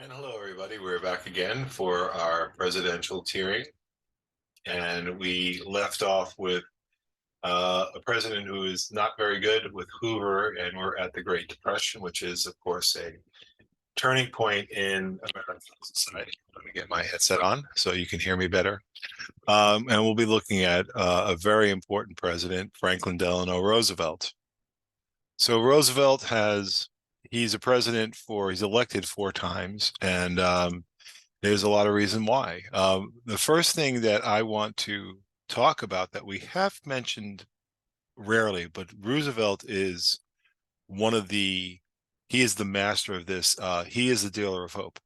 And hello, everybody. We're back again for our presidential tiering. And we left off with a president who is not very good with Hoover, and we're at the Great Depression, which is, of course, a turning point in American society. Let me get my headset on so you can hear me better. And we'll be looking at a very important president, Franklin Delano Roosevelt. So Roosevelt he's a president he's elected 4 times, and there's a lot of reason why. The first thing that I want to talk about that we have mentioned rarely, but Roosevelt is one of he is the master of this. He is the dealer of hope.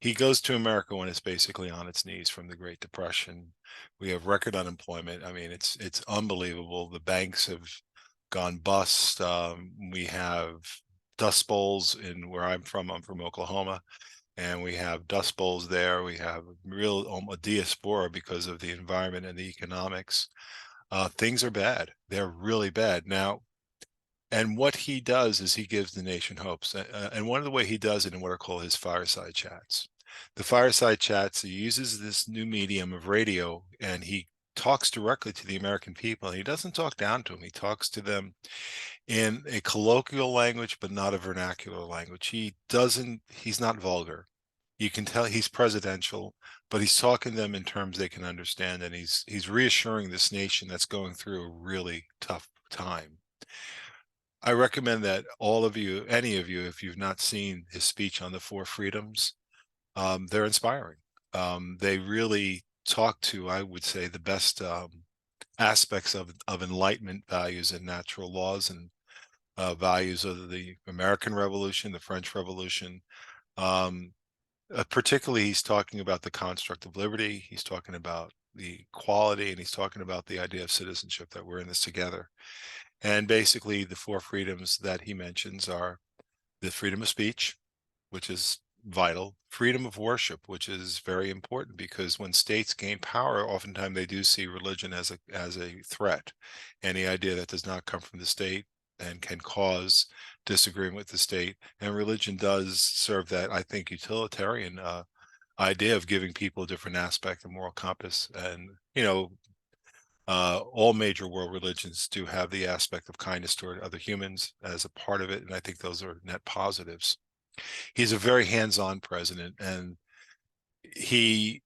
He goes to America when it's basically on its knees from the Great Depression. We have record unemployment. I mean, it's unbelievable. The banks have gone bust. We have dust bowls in where I'm from. I'm from Oklahoma, and we have dust bowls there. We have a diaspora because of the environment and the economics. Things are bad. They're really bad now. And what he does is he gives the nation hopes. And one of the way he does it in what are called his fireside chats. The fireside chats, he uses this new medium of radio, and he talks directly to the American people. And he doesn't talk down to them. He talks to them in a colloquial language, but not a vernacular language. He's not vulgar. You can tell he's presidential, but he's talking to them in terms they can understand. And he's reassuring this nation that's going through a really tough time. I recommend that all of you, any of you, if you've not seen his speech on the 4 freedoms, they're inspiring. They really talk to, I would say, the best aspects of Enlightenment values and natural laws and values of the American Revolution, the French Revolution. Particularly, he's talking about the construct of liberty. He's talking about the equality, and he's talking about the idea of citizenship, that we're in this together. And basically, the 4 freedoms that he mentions are the freedom of speech, which is vital, freedom of worship, which is very important, because when states gain power, oftentimes they do see religion as a threat. Any idea that does not come from the state and can cause disagreement with the state. And religion does serve that, I think, utilitarian idea of giving people a different aspect, a moral compass. And, all major world religions do have the aspect of kindness toward other humans as a part of it. And I think those are net positives. He's a very hands-on president, and he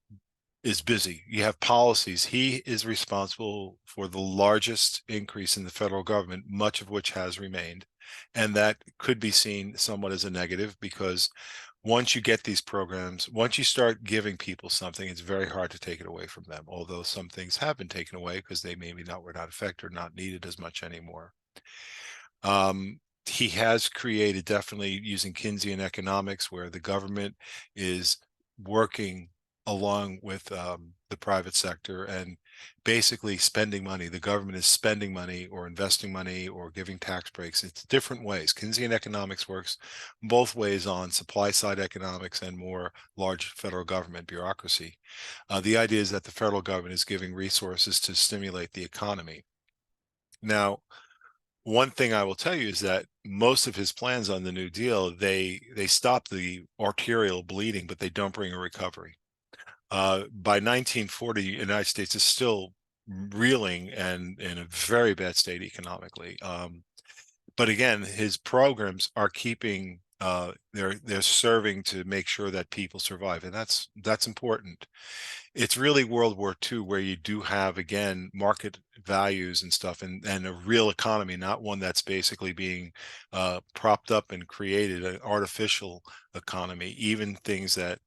is busy. You have policies. He is responsible for the largest increase in the federal government, much of which has remained. And that could be seen somewhat as a negative, because once you get these programs, once you start giving people something, it's very hard to take it away from them. Although some things have been taken away because they maybe were not effective or not needed as much anymore. He has created, definitely using Keynesian economics, where the government is working along with the private sector and basically spending money. The government is spending money or investing money or giving tax breaks. It's different ways. Keynesian economics works both ways on supply side economics and more large federal government bureaucracy. The idea is that the federal government is giving resources to stimulate the economy. Now, one thing I will tell you is that most of his plans on the New Deal, they stop the arterial bleeding, but they don't bring a recovery. By 1940, the United States is still reeling and in a very bad state economically. But again, his programs are keeping they're serving to make sure that people survive, and that's important. It's really World War II where you do have, again, market values and stuff, and a real economy, not one that's basically being propped up and created, an artificial economy. Even things that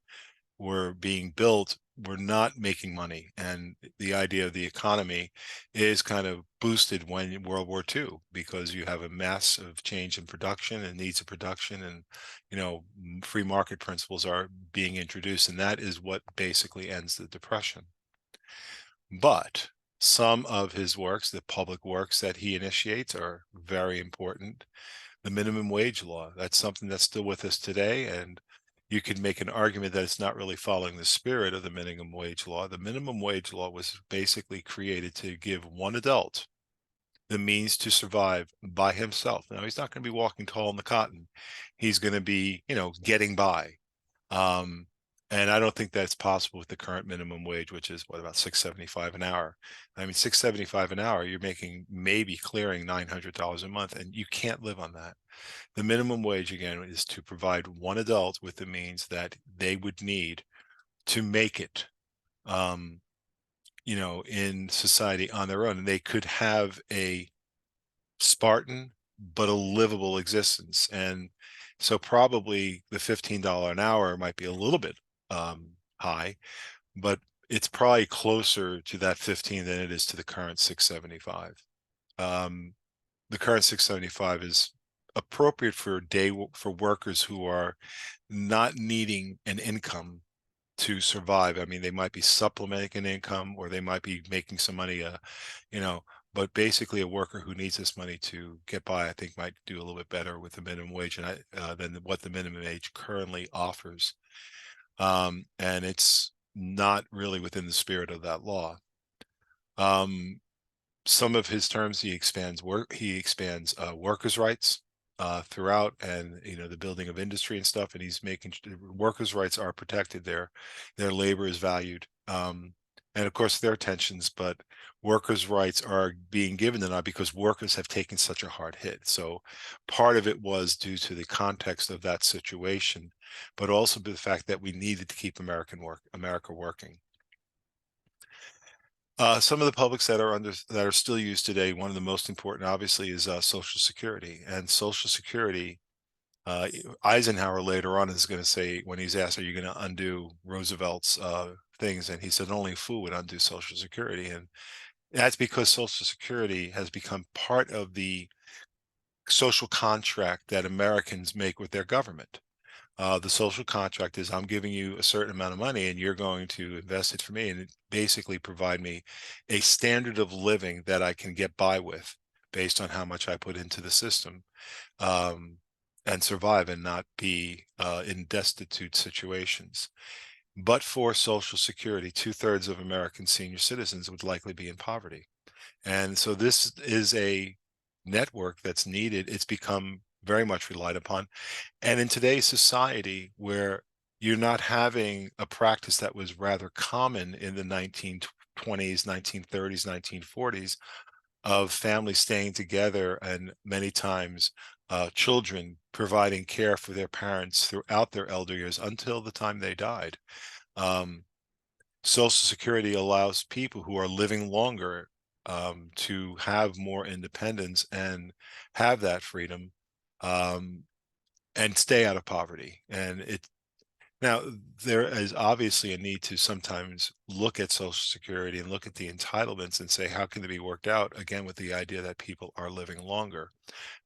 were being built were not making money. And the idea of the economy is kind of boosted when World War II, because you have a massive change in production and needs of production, and free market principles are being introduced, and that is what basically ends the Depression. But some of his works, the public works that he initiates, are very important. The minimum wage law, that's something that's still with us today, and you could make an argument that it's not really following the spirit of the minimum wage law. The minimum wage law was basically created to give one adult the means to survive by himself. Now, he's not going to be walking tall in the cotton. He's going to be, getting by. And I don't think that's possible with the current minimum wage, which is what, about $6.75 an hour. I mean, $6.75 an hour, you're making, maybe clearing $900 a month, and you can't live on that. The minimum wage, again, is to provide one adult with the means that they would need to make it, in society on their own. And they could have a Spartan but a livable existence. And so probably the $15 an hour might be a little bit high, but it's probably closer to that 15 than it is to the current 675. The current 675 is appropriate for workers who are not needing an income to survive. I mean, they might be supplementing an income, or they might be making some money, you know, but basically a worker who needs this money to get by, I think, might do a little bit better with the minimum wage than what the minimum wage currently offers. And it's not really within the spirit of that law. Some of his terms, he expands workers' rights throughout, and the building of industry and stuff, and he's making workers' rights are protected. Their labor is valued, and of course there are tensions, but workers' rights are being given to not because workers have taken such a hard hit. So part of it was due to the context of that situation, but also the fact that we needed to keep America working. Some of the publics that are still used today, one of the most important, obviously, is Social Security. And Social Security, Eisenhower later on is going to say, when he's asked, "Are you going to undo Roosevelt's things?" and he said, "Only a fool would undo Social Security." And that's because Social Security has become part of the social contract that Americans make with their government. The social contract is, I'm giving you a certain amount of money and you're going to invest it for me and basically provide me a standard of living that I can get by with based on how much I put into the system, and survive and not be in destitute situations. But for Social Security, 2/3 of American senior citizens would likely be in poverty. And so this is a network that's needed. It's become very much relied upon. And in today's society, where you're not having a practice that was rather common in the 1920s, 1930s, 1940s, of families staying together, and many times children providing care for their parents throughout their elder years until the time they died. Um, Social Security allows people who are living longer to have more independence and have that freedom, um, and stay out of poverty. And now there is obviously a need to sometimes look at Social Security and look at the entitlements and say, how can they be worked out? Again, with the idea that people are living longer.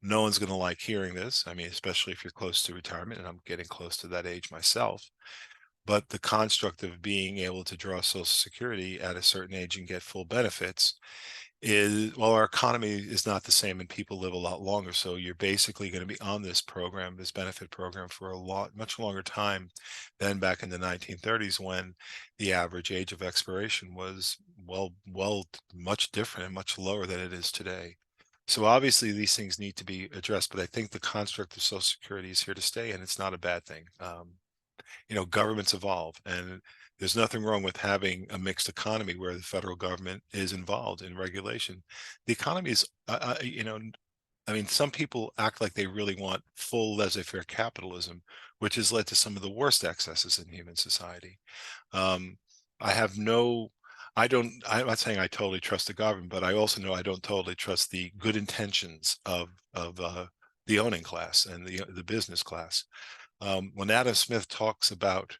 No one's going to like hearing this. I mean, especially if you're close to retirement, and I'm getting close to that age myself. But the construct of being able to draw Social Security at a certain age and get full benefits is, well, our economy is not the same and people live a lot longer. So you're basically going to be on this program, this benefit program, for much longer time than back in the 1930s, when the average age of expiration was much different and much lower than it is today. So obviously these things need to be addressed, but I think the construct of Social Security is here to stay, and it's not a bad thing. Governments evolve, and there's nothing wrong with having a mixed economy where the federal government is involved in regulation. The economy is, I mean, some people act like they really want full laissez-faire capitalism, which has led to some of the worst excesses in human society. Um, I have no, I don't, I'm not saying I totally trust the government, but I also know I don't totally trust the good intentions of the owning class and the business class. When Adam Smith talks about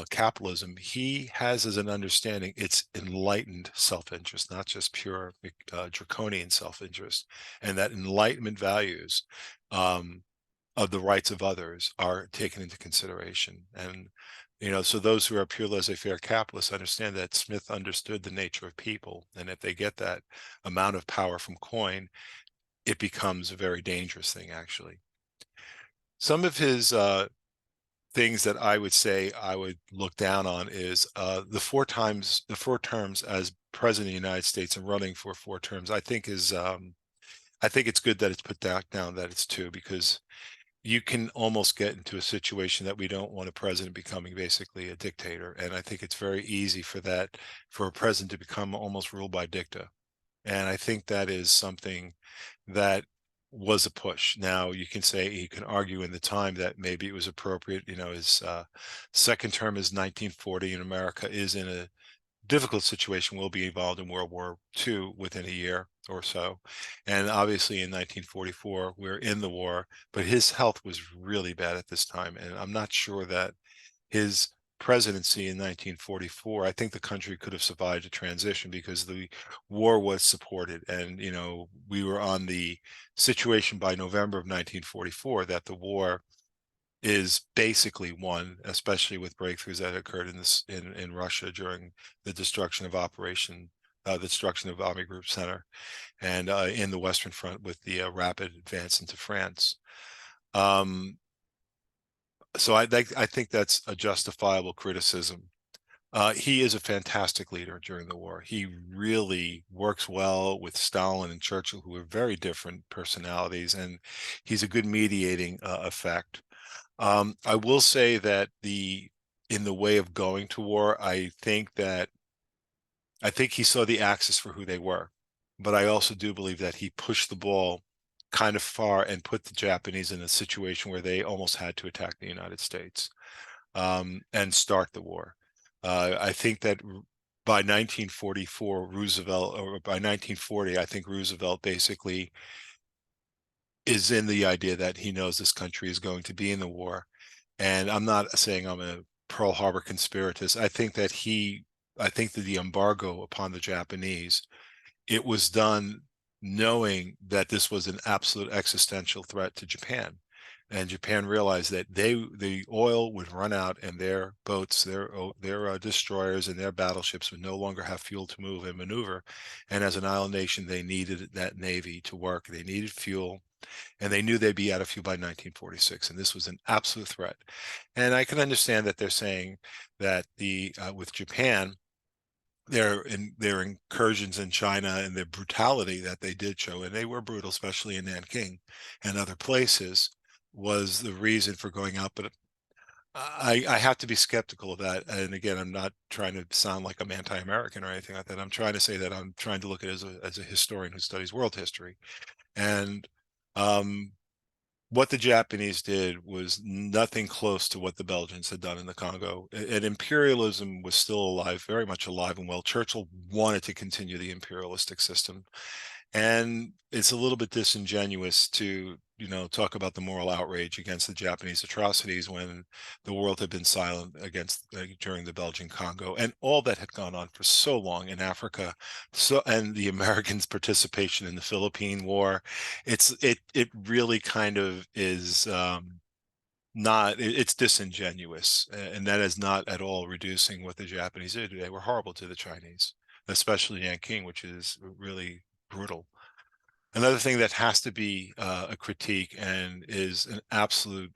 capitalism, he has as an understanding it's enlightened self-interest, not just pure draconian self-interest, and that enlightenment values of the rights of others are taken into consideration. And so those who are pure laissez-faire capitalists understand that Smith understood the nature of people, and if they get that amount of power from coin, it becomes a very dangerous thing, actually. Some of his things that I would say I would look down on is the four terms as president of the United States and running for 4 terms. I think it's good that it's put down that it's 2, because you can almost get into a situation that we don't want a president becoming basically a dictator. And I think it's very easy for a president to become almost ruled by dicta. And I think that is something that was a push. Now you can say, you can argue in the time that maybe it was appropriate. His second term is 1940, and America is in a difficult situation, will be involved in World War II within a year or so. And obviously in 1944, we're in the war, but his health was really bad at this time. And I'm not sure that his presidency in 1944, I think the country could have survived a transition because the war was supported. And, we were on the situation by November of 1944 that the war is basically won, especially with breakthroughs that occurred in Russia during the destruction of the destruction of Army Group Center, and in the Western Front with the rapid advance into France. So I think that's a justifiable criticism. He is a fantastic leader during the war. He really works well with Stalin and Churchill, who are very different personalities, and he's a good mediating effect. I will say that in the way of going to war, I think he saw the axis for who they were, but I also do believe that he pushed the ball kind of far and put the Japanese in a situation where they almost had to attack the United States and start the war. I think that by 1944, by 1940, I think Roosevelt basically is in the idea that he knows this country is going to be in the war. And I'm not saying I'm a Pearl Harbor conspiratist. I think that the embargo upon the Japanese, it was done knowing that this was an absolute existential threat to Japan. And Japan realized that the oil would run out, and their boats, their destroyers and their battleships would no longer have fuel to move and maneuver. And as an island nation, they needed that navy to work. They needed fuel, and they knew they'd be out of fuel by 1946. And this was an absolute threat. And I can understand that they're saying that with Japan, their incursions in China and the brutality that they did show, and they were brutal, especially in Nanking and other places, was the reason for going out. But I have to be skeptical of that. And again, I'm not trying to sound like I'm anti-American or anything like that. I'm trying to say that I'm trying to look at it as a historian who studies world history. And what the Japanese did was nothing close to what the Belgians had done in the Congo. And imperialism was still alive, very much alive and well. Churchill wanted to continue the imperialistic system. And it's a little bit disingenuous to, talk about the moral outrage against the Japanese atrocities when the world had been silent during the Belgian Congo and all that had gone on for so long in Africa. And the Americans' participation in the Philippine War, it really kind of is it's disingenuous, and that is not at all reducing what the Japanese did. They were horrible to the Chinese, especially Nanking, which is really brutal. Another thing that has to be a critique and is an absolute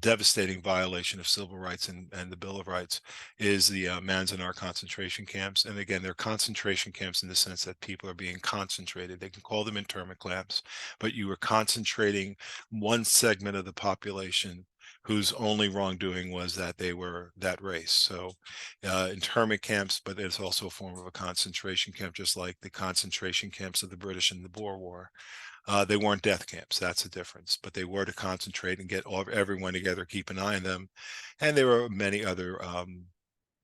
devastating violation of civil rights and the Bill of Rights is the Manzanar concentration camps. And again, they're concentration camps in the sense that people are being concentrated. They can call them internment camps, but you are concentrating one segment of the population whose only wrongdoing was that they were that race. So internment camps, but it's also a form of a concentration camp, just like the concentration camps of the British in the Boer War. They weren't death camps. That's the difference. But they were to concentrate and get everyone together, keep an eye on them. And there were many other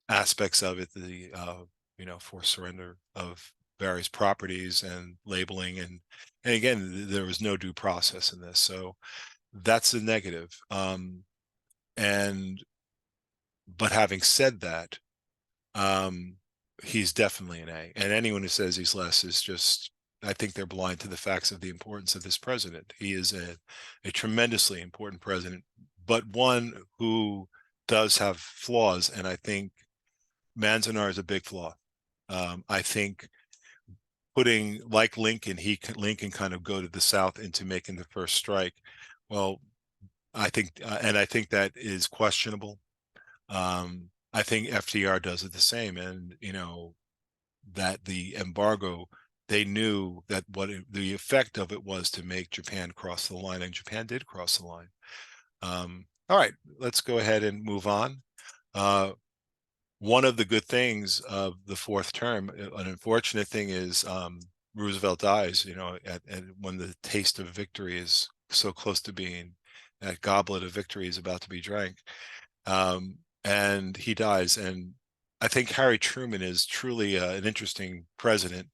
aspects of it, forced surrender of various properties and labeling. And again, there was no due process in this. So that's the negative. But having said that, he's definitely an A. And anyone who says he's less is just, I think they're blind to the facts of the importance of this president. He is a tremendously important president, but one who does have flaws. And I think Manzanar is a big flaw. I think putting, like Lincoln, Lincoln kind of go to the South into making the first strike. Well, I think that is questionable. I think FDR does it the same, and that the embargo, they knew that the effect of it was to make Japan cross the line, and Japan did cross the line. All right, let's go ahead and move on. One of the good things of the fourth term, an unfortunate thing is Roosevelt dies, and when the taste of victory is so close to being, that goblet of victory is about to be drank. And he dies. And I think Harry Truman is truly an interesting president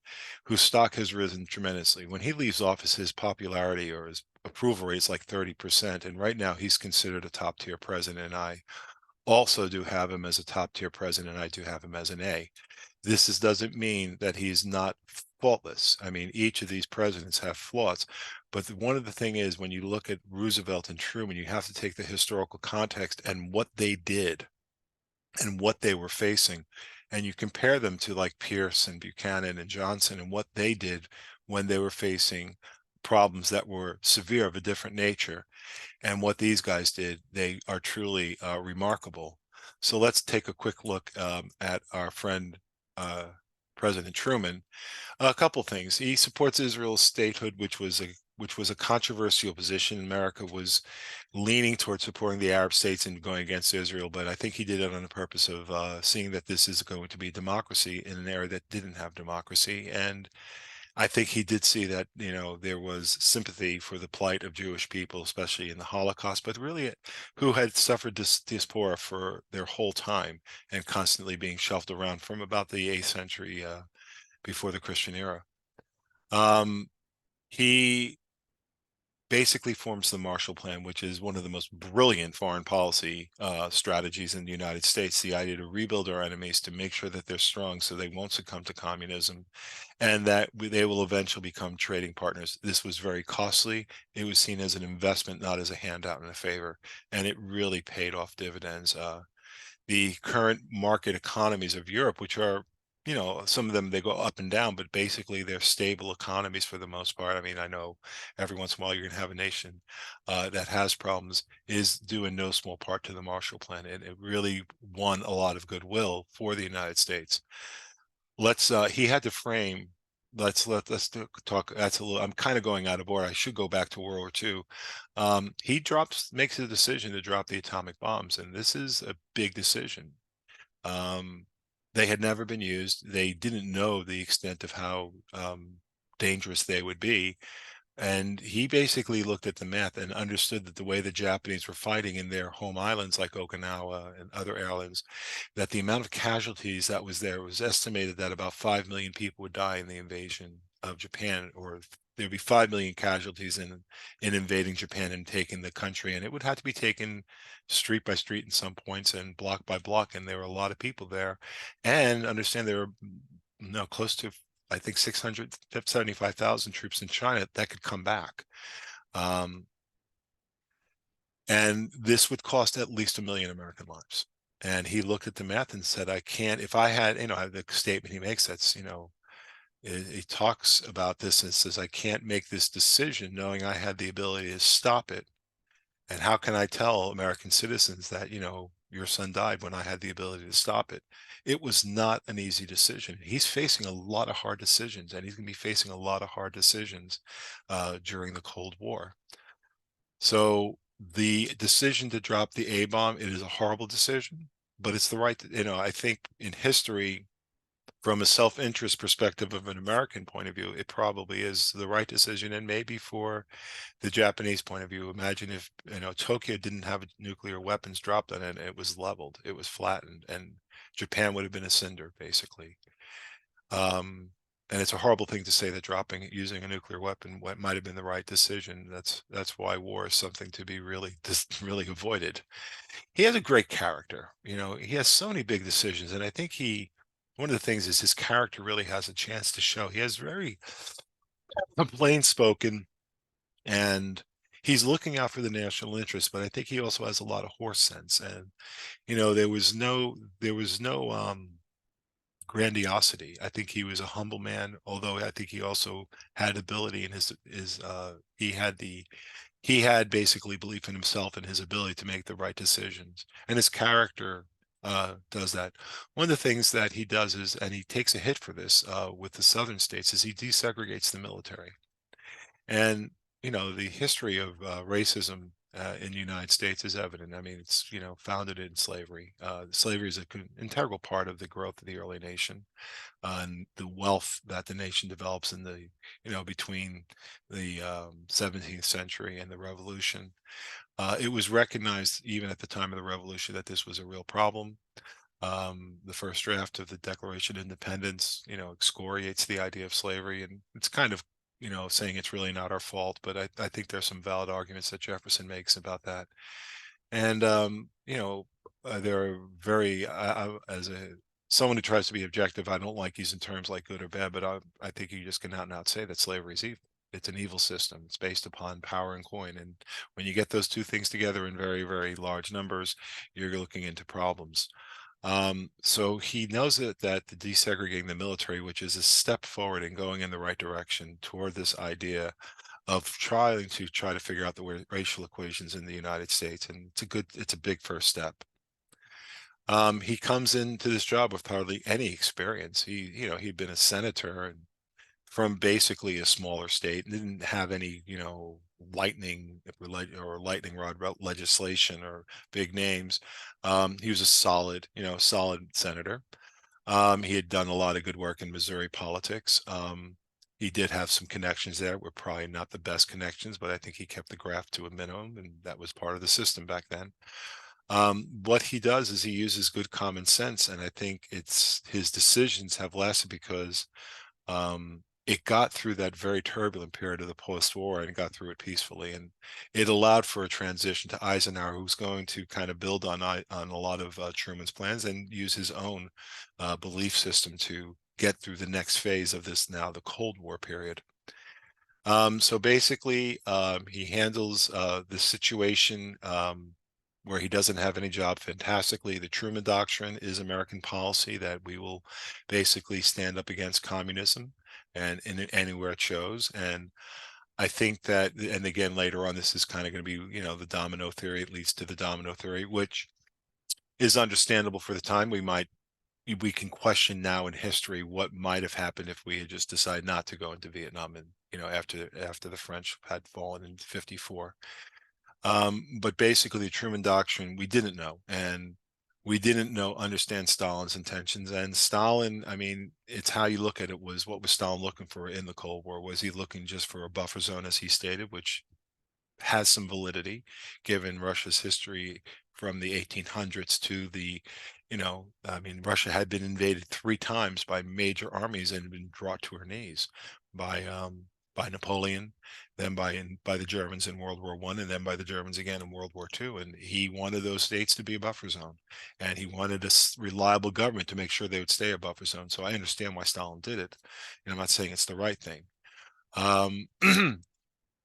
whose stock has risen tremendously. When he leaves office, his popularity or his approval rate is like 30%. And right now he's considered a top tier president. And I also do have him as a top tier president. I do have him as an A. Doesn't mean that he's not faultless. I mean, each of these presidents have flaws, but one of the thing is when you look at Roosevelt and Truman, you have to take the historical context and what they did and what they were facing, and you compare them to like Pierce and Buchanan and Johnson and what they did when they were facing problems that were severe of a different nature, and what these guys did. They are truly remarkable. So let's take a quick look at our friend President Truman. A couple things. He supports Israel's statehood, which was a controversial position. America was leaning towards supporting the Arab states and going against Israel, but I think he did it on the purpose of seeing that this is going to be democracy in an era that didn't have democracy. And I think he did see that, there was sympathy for the plight of Jewish people, especially in the Holocaust, but really who had suffered this diaspora for their whole time and constantly being shelved around from about the 8th century before the Christian era. He basically forms the Marshall Plan, which is one of the most brilliant foreign policy strategies in the United States. The idea to rebuild our enemies, to make sure that they're strong so they won't succumb to communism, and that they will eventually become trading partners. This was very costly. It was seen as an investment, not as a handout and a favor, and it really paid off dividends. The current market economies of Europe, which are, some of them, they go up and down, but basically they're stable economies for the most part. I mean, I know every once in a while you're going to have a nation that has problems, is due in no small part to the Marshall Plan. It really won a lot of goodwill for the United States. He had to frame, let's talk, that's a little, I'm kind of going out of order. I should go back to World War II. He makes a decision to drop the atomic bombs, and this is a big decision. They had never been used. They didn't know the extent of how dangerous they would be. And he basically looked at the math and understood that the way the Japanese were fighting in their home islands like Okinawa and other islands, that the amount of casualties that was there was estimated that about 5 million people would die in the invasion of Japan, or there'd be 5 million casualties in invading Japan and taking the country. And it would have to be taken street by street in some points and block by block. And there were a lot of people there. And understand there were close to, I think, 675,000 troops in China that could come back. And this would cost at least 1 million American lives. And he looked at the math and said, I can't, if I had, the statement he makes, that's, he talks about this and says, I can't make this decision knowing I had the ability to stop it. And how can I tell American citizens that, your son died when I had the ability to stop it? It was not an easy decision. He's facing a lot of hard decisions, and he's going to be facing a lot of hard decisions during the Cold War. So the decision to drop the A-bomb, it is a horrible decision, but it's the right, I think in history, from a self-interest perspective of an American point of view, it probably is the right decision. And maybe for the Japanese point of view, imagine if, Tokyo didn't have nuclear weapons dropped on it, and it was leveled, it was flattened, and Japan would have been a cinder, basically. And it's a horrible thing to say that using a nuclear weapon might have been the right decision. That's why war is something to be really avoided. He has a great character. He has so many big decisions, and I think one of the things is his character really has a chance to show. He has very plain spoken, and he's looking out for the national interest, but I think he also has a lot of horse sense. And there was no grandiosity. I think he was a humble man, although I think he also had ability in he had basically belief in himself and his ability to make the right decisions, and his character does that. One of the things that he does is, and he takes a hit for this with the southern states, is he desegregates the military. And the history of racism in the United States is evident. I mean, it's, founded in slavery. Slavery is an integral part of the growth of the early nation, and the wealth that the nation develops in the, between the 17th century and the Revolution. It was recognized even at the time of the Revolution that this was a real problem. The first draft of the Declaration of Independence, excoriates the idea of slavery, and it's kind of, saying it's really not our fault, but I think there's some valid arguments that Jefferson makes about that. And there are very, as someone who tries to be objective, I don't like using terms like good or bad, but I think you just can out and out say that slavery is evil. It's an evil system. It's based upon power and coin. And when you get those two things together in very, very large numbers, you're looking into problems. So he knows that the desegregating the military, which is a step forward and going in the right direction toward this idea of trying to figure out the racial equations in the United States, and it's a big first step. He comes into this job with hardly any experience. He'd been a senator and from basically a smaller state, didn't have any, lightning rod legislation or big names. He was a solid senator. He had done a lot of good work in Missouri politics. He did have some connections there. Were probably not the best connections, but I think he kept the graft to a minimum, and that was part of the system back then. What he does is he uses good common sense, and I think his decisions have lasted because it got through that very turbulent period of the post-war and got through it peacefully, and it allowed for a transition to Eisenhower, who's going to kind of build on a lot of Truman's plans and use his own belief system to get through the next phase of this, now the Cold War period. So basically, he handles the situation where he doesn't have any job fantastically. The Truman Doctrine is American policy that we will basically stand up against communism and anywhere it shows. And I think that, and again, later on, this is kind of going to be, the domino theory. It leads to the domino theory, which is understandable for the time. We can question now in history what might have happened if we had just decided not to go into Vietnam, and after the French had fallen in '54. But basically, the Truman Doctrine, we didn't know, and we didn't understand Stalin's intentions. And Stalin, I mean, it's how you look at it. What was Stalin looking for in the Cold War? Was he looking just for a buffer zone, as he stated, which has some validity given Russia's history from the 1800s to the, I mean, Russia had been invaded 3 times by major armies and been brought to her knees by Napoleon, then by the Germans in World War I, and then by the Germans again in World War II. And he wanted those states to be a buffer zone, and he wanted a reliable government to make sure they would stay a buffer zone. So I understand why Stalin did it, and I'm not saying it's the right thing.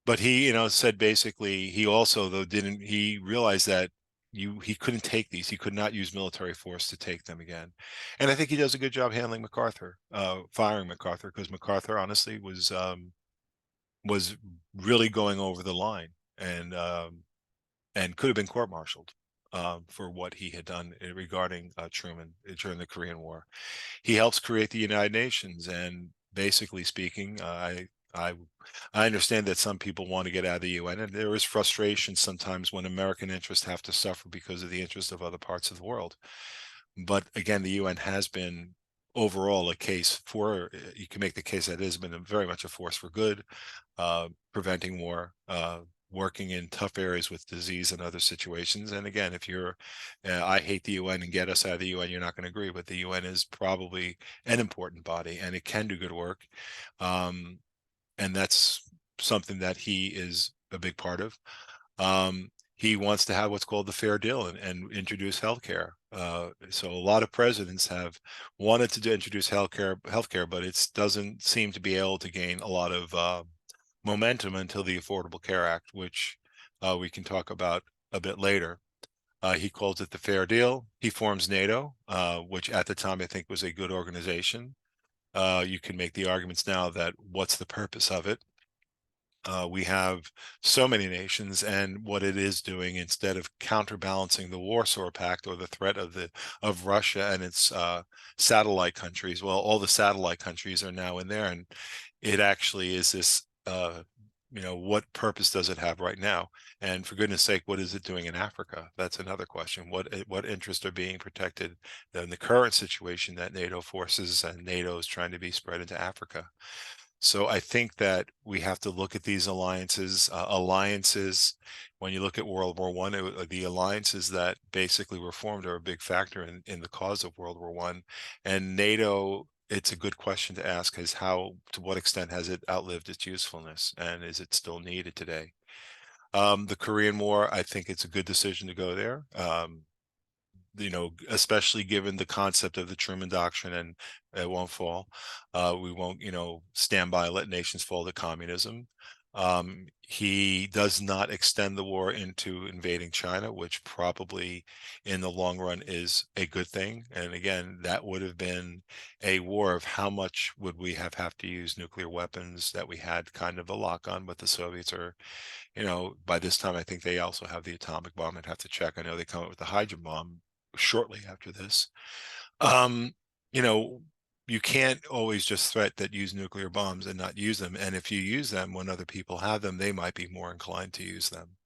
But he, said basically, he also, though, he realized that he couldn't take these. He could not use military force to take them again. And I think he does a good job handling MacArthur, firing MacArthur, because MacArthur honestly was really going over the line, and could have been court-martialed for what he had done regarding Truman during the Korean War. He helps create the United Nations, and basically speaking, I understand that some people want to get out of the UN, and there is frustration sometimes when American interests have to suffer because of the interests of other parts of the world. But again, the UN has been overall a case for, you can make the case that it has been very much a force for good, preventing war, working in tough areas with disease and other situations. And again, if you're, I hate the UN and get us out of the UN, you're not going to agree, but the UN is probably an important body, and it can do good work. And that's something that he is a big part of. He wants to have what's called the fair deal and introduce healthcare. So a lot of presidents have wanted to introduce healthcare, but it doesn't seem to be able to gain a lot of momentum until the Affordable Care Act, which we can talk about a bit later. He calls it the fair deal. He forms NATO, which at the time I think was a good organization. You can make the arguments now that what's the purpose of it? We have so many nations, and what it is doing, instead of counterbalancing the Warsaw Pact or the threat of Russia and its satellite countries, well, all the satellite countries are now in there, and it actually is this what purpose does it have right now? And for goodness sake, what is it doing in Africa? That's another question. What interests are being protected in the current situation that NATO forces and NATO is trying to be spread into Africa? So I think that we have to look at these alliances. When you look at World War One, the alliances that basically were formed are a big factor in the cause of World War One. And NATO, it's a good question to ask, is to what extent has it outlived its usefulness, and is it still needed today? The Korean War, I think it's a good decision to go there. Especially given the concept of the Truman Doctrine, and it won't fall. We won't, stand by and let nations fall to communism. He does not extend the war into invading China, which probably in the long run is a good thing. And again, that would have been a war of how much would we have to use nuclear weapons that we had kind of a lock on with the Soviets, or by this time, I think they also have the atomic bomb. I'd have to check. I know they come up with the hydrogen bomb shortly after this. Um, you know, you can't always just threat that use nuclear bombs and not use them. And if you use them when other people have them, they might be more inclined to use them.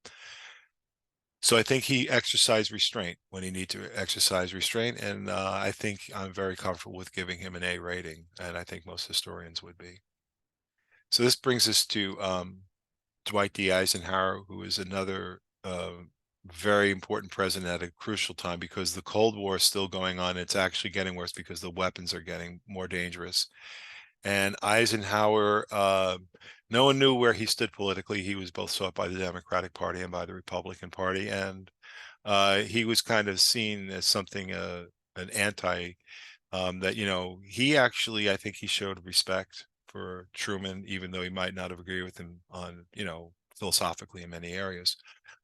So I think he exercised restraint when he needed to exercise restraint. And I think I'm very comfortable with giving him an A rating. And I think most historians would be. So this brings us to Dwight D. Eisenhower, who is another very important president at a crucial time, because the Cold War is still going on. It's actually getting worse because the weapons are getting more dangerous. And Eisenhower, no one knew where he stood politically. He was both sought by the Democratic Party and by the Republican Party. And he was kind of seen as something, an anti, that, he actually, I think he showed respect for Truman, even though he might not have agreed with him on, philosophically in many areas.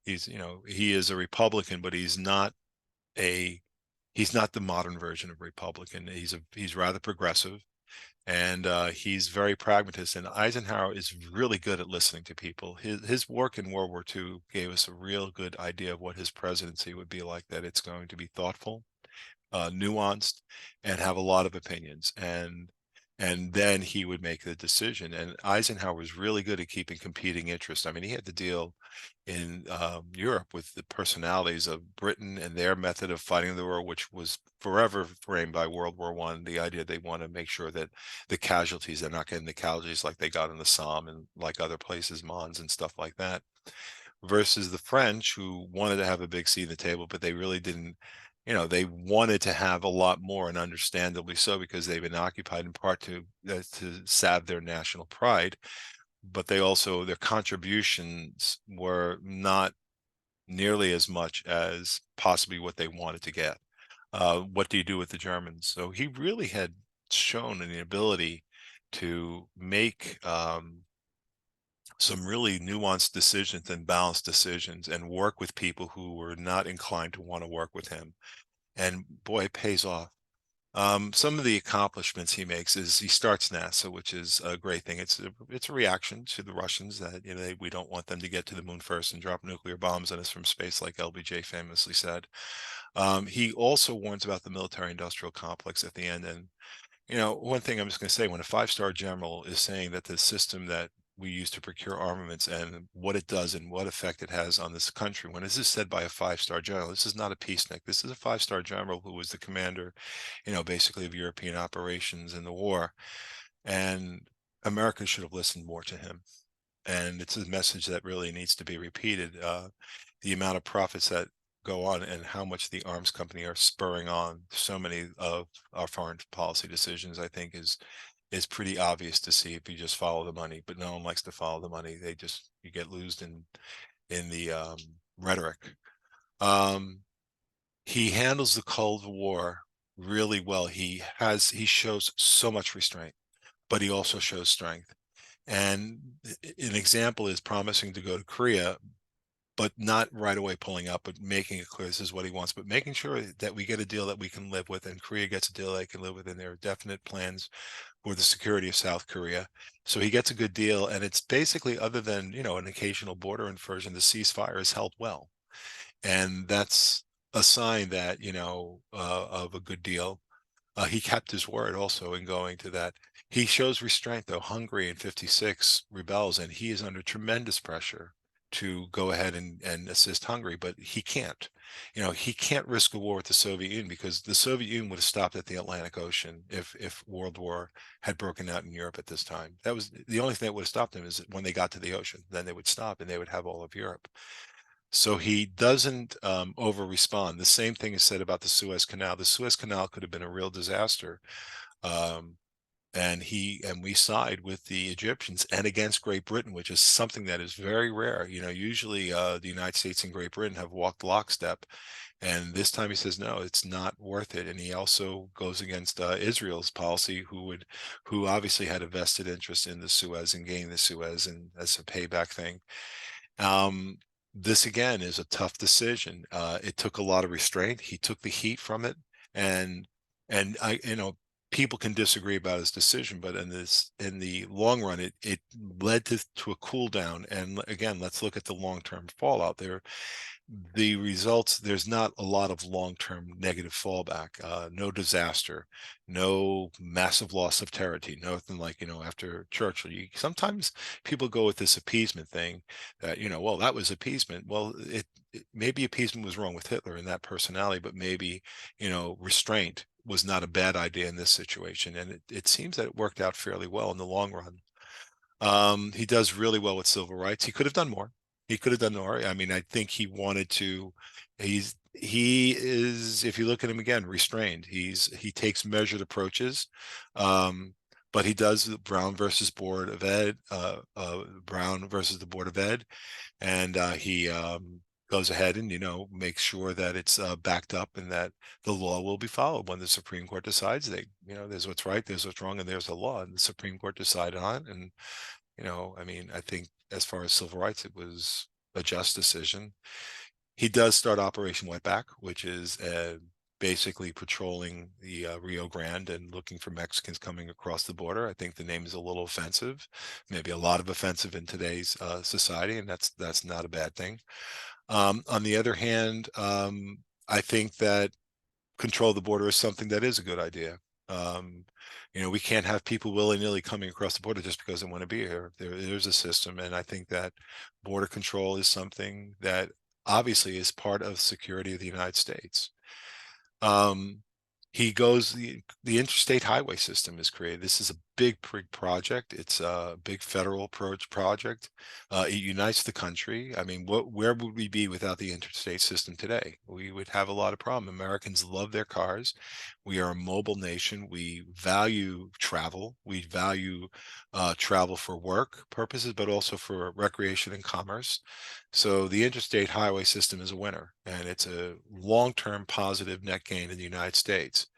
He is a Republican, but he's not the modern version of Republican. He's rather progressive, and he's very pragmatist. And Eisenhower is really good at listening to people. His work in World War II gave us a real good idea of what his presidency would be like, that it's going to be thoughtful, nuanced, and have a lot of opinions. And then he would make the decision. And Eisenhower was really good at keeping competing interests. I mean, he had to deal in Europe with the personalities of Britain and their method of fighting the war, which was forever framed by World War One. The idea they want to make sure that the casualties, they're not getting the casualties like they got in the Somme and like other places, Mons and stuff like that, versus the French, who wanted to have a big seat at the table, but they really didn't. They wanted to have a lot more, and understandably so, because they've been occupied in part to salve their national pride. But their contributions were not nearly as much as possibly what they wanted to get. What do you do with the Germans? So he really had shown an ability to make some really nuanced decisions and balanced decisions, and work with people who were not inclined to want to work with him. And boy, it pays off. Some of the accomplishments he makes is he starts NASA, which is a great thing. It's a reaction to the Russians that we don't want them to get to the moon first and drop nuclear bombs on us from space, like LBJ famously said. He also warns about the military-industrial complex at the end. And one thing I'm just going to say, when a five-star general is saying that the system that we use to procure armaments and what it does and what effect it has on this country, when this is said by a five-star general, this is not a peacenik. This is a five-star general who was the commander, basically of European operations in the war. And America should have listened more to him. And it's a message that really needs to be repeated. The amount of profits that go on and how much the arms company are spurring on so many of our foreign policy decisions, I think is pretty obvious to see if you just follow the money. But no one likes to follow the money. You get lost in the rhetoric. He handles the Cold War really well. He shows so much restraint, but he also shows strength. And an example is promising to go to Korea, but not right away pulling up, but making it clear this is what he wants, but making sure that we get a deal that we can live with, and Korea gets a deal they can live with, and there are definite plans for the security of South Korea. So he gets a good deal, and it's basically, other than, an occasional border incursion, the ceasefire is held well. And that's a sign that, of a good deal. He kept his word also in going to that. He shows restraint, though. Hungary in 56 rebels, and he is under tremendous pressure to go ahead and assist Hungary, but he can't. He can't risk a war with the Soviet Union, because the Soviet Union would have stopped at the Atlantic Ocean if World War had broken out in Europe at this time. That was the only thing that would have stopped them, is when they got to the ocean. Then they would stop and they would have all of Europe. So he doesn't over respond. The same thing is said about the Suez Canal. The Suez Canal could have been a real disaster. Um, and we side with the Egyptians and against Great Britain, which is something that is very rare. Usually the United States and Great Britain have walked lockstep, and this time he says no, it's not worth it. And he also goes against Israel's policy, who obviously had a vested interest in the Suez and gaining the Suez, and as a payback thing. This again is a tough decision. It took a lot of restraint. He took the heat from it, and people can disagree about his decision, but in the long run, it led to a cool down. And again, let's look at the long-term fallout there. The results, there's not a lot of long-term negative fallback, no disaster, no massive loss of territory, nothing like, after Churchill. Sometimes people go with this appeasement thing that, well, that was appeasement. Well, maybe appeasement was wrong with Hitler and that personality, but maybe, restraint was not a bad idea in this situation. And it seems that it worked out fairly well in the long run. He does really well with civil rights. He could have done more. He could have done more. I mean, I think he wanted to. He is, if you look at him again, restrained. He takes measured approaches, but he does Brown versus Board of Ed, Brown versus the Board of Ed, and he goes ahead and makes sure that it's backed up and that the law will be followed. When the Supreme Court decides, there's what's right, there's what's wrong, and there's a law, and the Supreme Court decided on it. And I mean, I think as far as civil rights, it was a just decision. He does start Operation Wetback, which is basically patrolling the Rio Grande and looking for Mexicans coming across the border. I think the name is a little offensive, maybe a lot of offensive in today's society, and that's not a bad thing. On the other hand, I think that control the border is something that is a good idea. We can't have people willy-nilly coming across the border just because they want to be here. There's a system, and I think that border control is something that obviously is part of security of the United States. He goes, the interstate highway system is created. This is a big project. It's a big federal project. It unites the country. I mean, where would we be without the interstate system today? We would have a lot of problem. Americans love their cars. We are a mobile nation. We value travel. We value travel for work purposes, but also for recreation and commerce. So the interstate highway system is a winner, and it's a long-term positive net gain in the United States.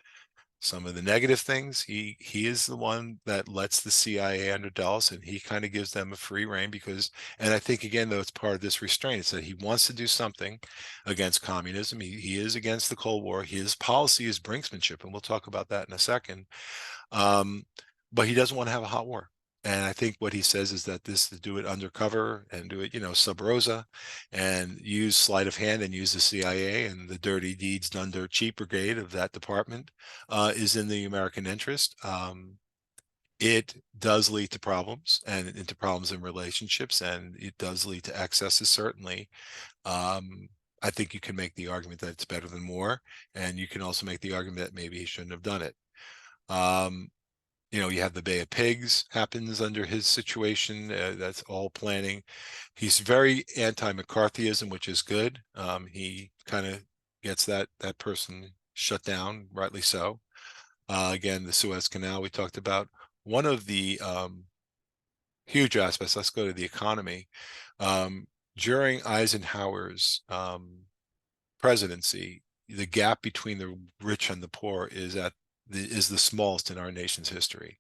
Some of the negative things, he is the one that lets the CIA under Dulles, and he kind of gives them a free rein because, and I think again, though, it's part of this restraint. It's that he wants to do something against communism. He is against the Cold War. His policy is brinksmanship, and we'll talk about that in a second. But he doesn't want to have a hot war. And I think what he says is that this to do it undercover and do it, sub rosa, and use sleight of hand and use the CIA and the dirty deeds done dirt cheap brigade of that department is in the American interest. It does lead to problems and into problems in relationships, and it does lead to excesses, certainly. I think you can make the argument that it's better than more, and you can also make the argument that maybe he shouldn't have done it. You have the Bay of Pigs happens under his situation. That's all planning. He's very anti-McCarthyism, which is good. He kind of gets that person shut down, rightly so. Again, the Suez Canal we talked about. One of the huge aspects, let's go to the economy. During Eisenhower's presidency, the gap between the rich and the poor is the smallest in our nation's history.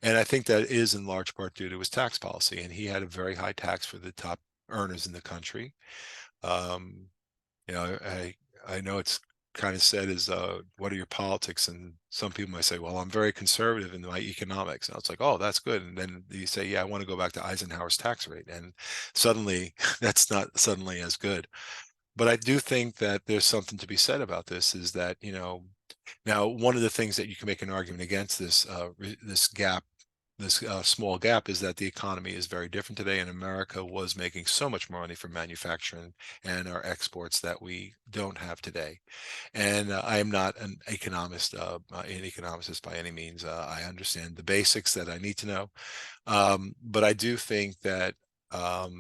And I think that is in large part due to his tax policy. And he had a very high tax for the top earners in the country. I know it's kind of said is, what are your politics? And some people might say, well, I'm very conservative in my economics. And it's like, oh, that's good. And then you say, yeah, I want to go back to Eisenhower's tax rate. And suddenly that's not suddenly as good. But I do think that there's something to be said about this is that, now one of the things that you can make an argument against this gap small gap is that the economy is very different today, and America was making so much more money from manufacturing and our exports that we don't have today. And I am not an economist by any means. I understand the basics that I need to know, but I do think that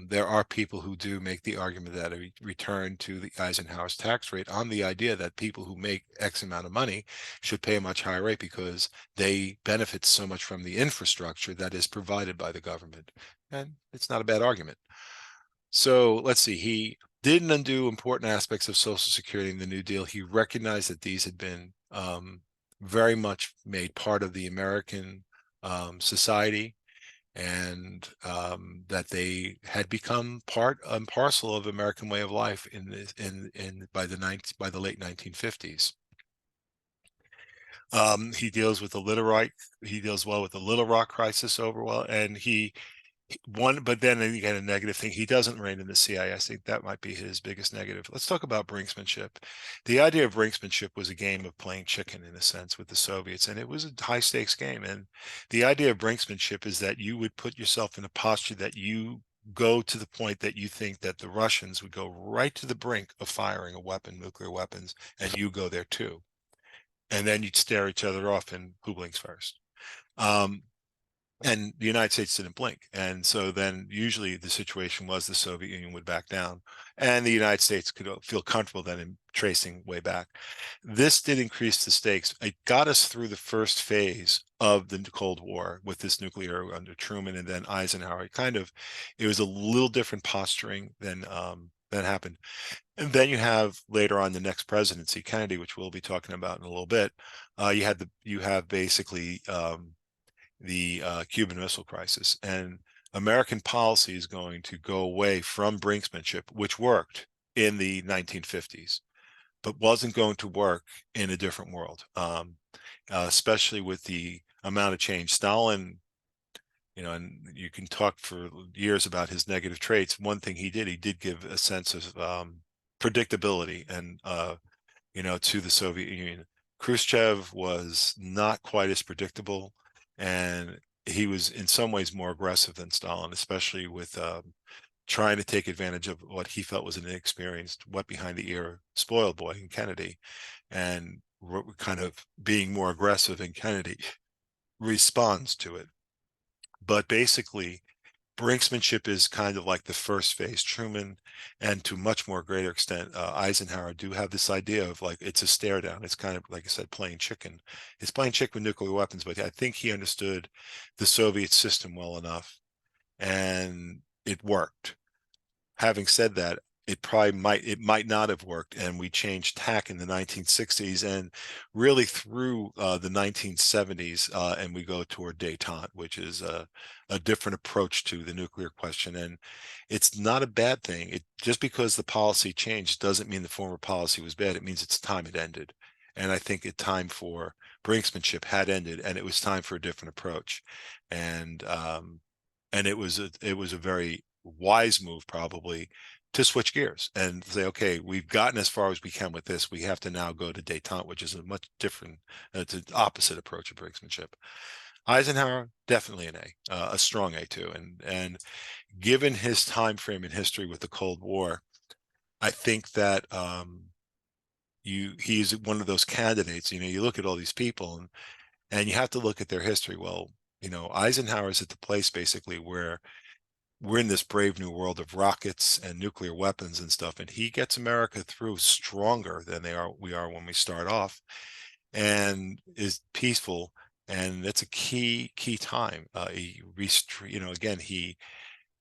there are people who do make the argument that a return to the Eisenhower's tax rate on the idea that people who make X amount of money should pay a much higher rate because they benefit so much from the infrastructure that is provided by the government. And it's not a bad argument. So let's see, he didn't undo important aspects of Social Security in the New Deal. He recognized that these had been very much made part of the American society, and that they had become part and parcel of American way of life by the late 1950s. He deals with the he deals well with the Little Rock crisis overall, and but then again, a negative thing, he doesn't reign in the CIA. I think that might be his biggest negative. Let's talk about brinksmanship. The idea of brinksmanship was a game of playing chicken in a sense with the Soviets, and it was a high stakes game. And the idea of brinksmanship is that you would put yourself in a posture that you go to the point that you think that the Russians would go right to the brink of firing a weapon, nuclear weapons, and you go there too. And then you'd stare each other off and who blinks first. And the United States didn't blink. And so then usually the situation was the Soviet Union would back down and the United States could feel comfortable then in tracing way back. This did increase the stakes. It got us through the first phase of the Cold War with this nuclear under Truman and then Eisenhower. It was a little different posturing than happened. And then you have later on the next presidency, Kennedy, which we'll be talking about in a little bit. You have basically the Cuban Missile Crisis, and American policy is going to go away from brinksmanship, which worked in the 1950s, but wasn't going to work in a different world, especially with the amount of change. Stalin, and you can talk for years about his negative traits. One thing he did give a sense of predictability and to the Soviet Union. Khrushchev was not quite as predictable, and he was in some ways more aggressive than Stalin, especially with trying to take advantage of what he felt was an inexperienced, wet behind the ear spoiled boy in Kennedy, and kind of being more aggressive, and Kennedy responds to it. But basically, brinksmanship is kind of like the first phase. Truman, and to much more greater extent, Eisenhower do have this idea of like it's a stare down. It's kind of like I said, playing chicken. It's playing chicken with nuclear weapons, but I think he understood the Soviet system well enough, and it worked. Having said that, it might not have worked, and we changed tack in the 1960s and really through the 1970s, and we go toward détente, which is a different approach to the nuclear question. And it's not a bad thing. Just because the policy changed doesn't mean the former policy was bad. It means it's time it ended. And I think it's time for brinksmanship had ended, and it was time for a different approach. And it was a very wise move probably to switch gears and say, okay, we've gotten as far as we can with this. We have to now go to détente, which is a much different, it's an opposite approach of brinksmanship. Eisenhower, definitely an A, a strong A too. And given his time frame in history with the Cold War, I think that he's one of those candidates. You look at all these people and you have to look at their history. Well, Eisenhower's at the place basically where we're in this brave new world of rockets and nuclear weapons and stuff, and he gets America through stronger than we are when we start off, and is peaceful. And that's a key time. Again, he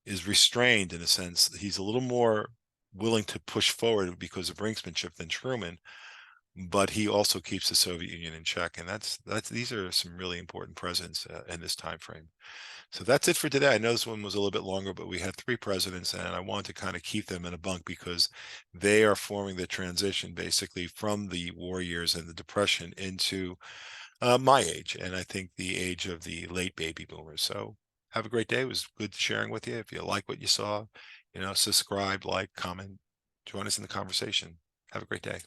is restrained in a sense. He's a little more willing to push forward because of brinksmanship than Truman, but he also keeps the Soviet Union in check. And these are some really important presidents in this time frame. So that's it for today. I know this one was a little bit longer, but we had 3 presidents, and I wanted to kind of keep them in a bunk because they are forming the transition basically from the war years and the Depression into my age, and I think the age of the late baby boomers. So have a great day. It was good sharing with you. If you like what you saw, subscribe, like, comment, join us in the conversation. Have a great day.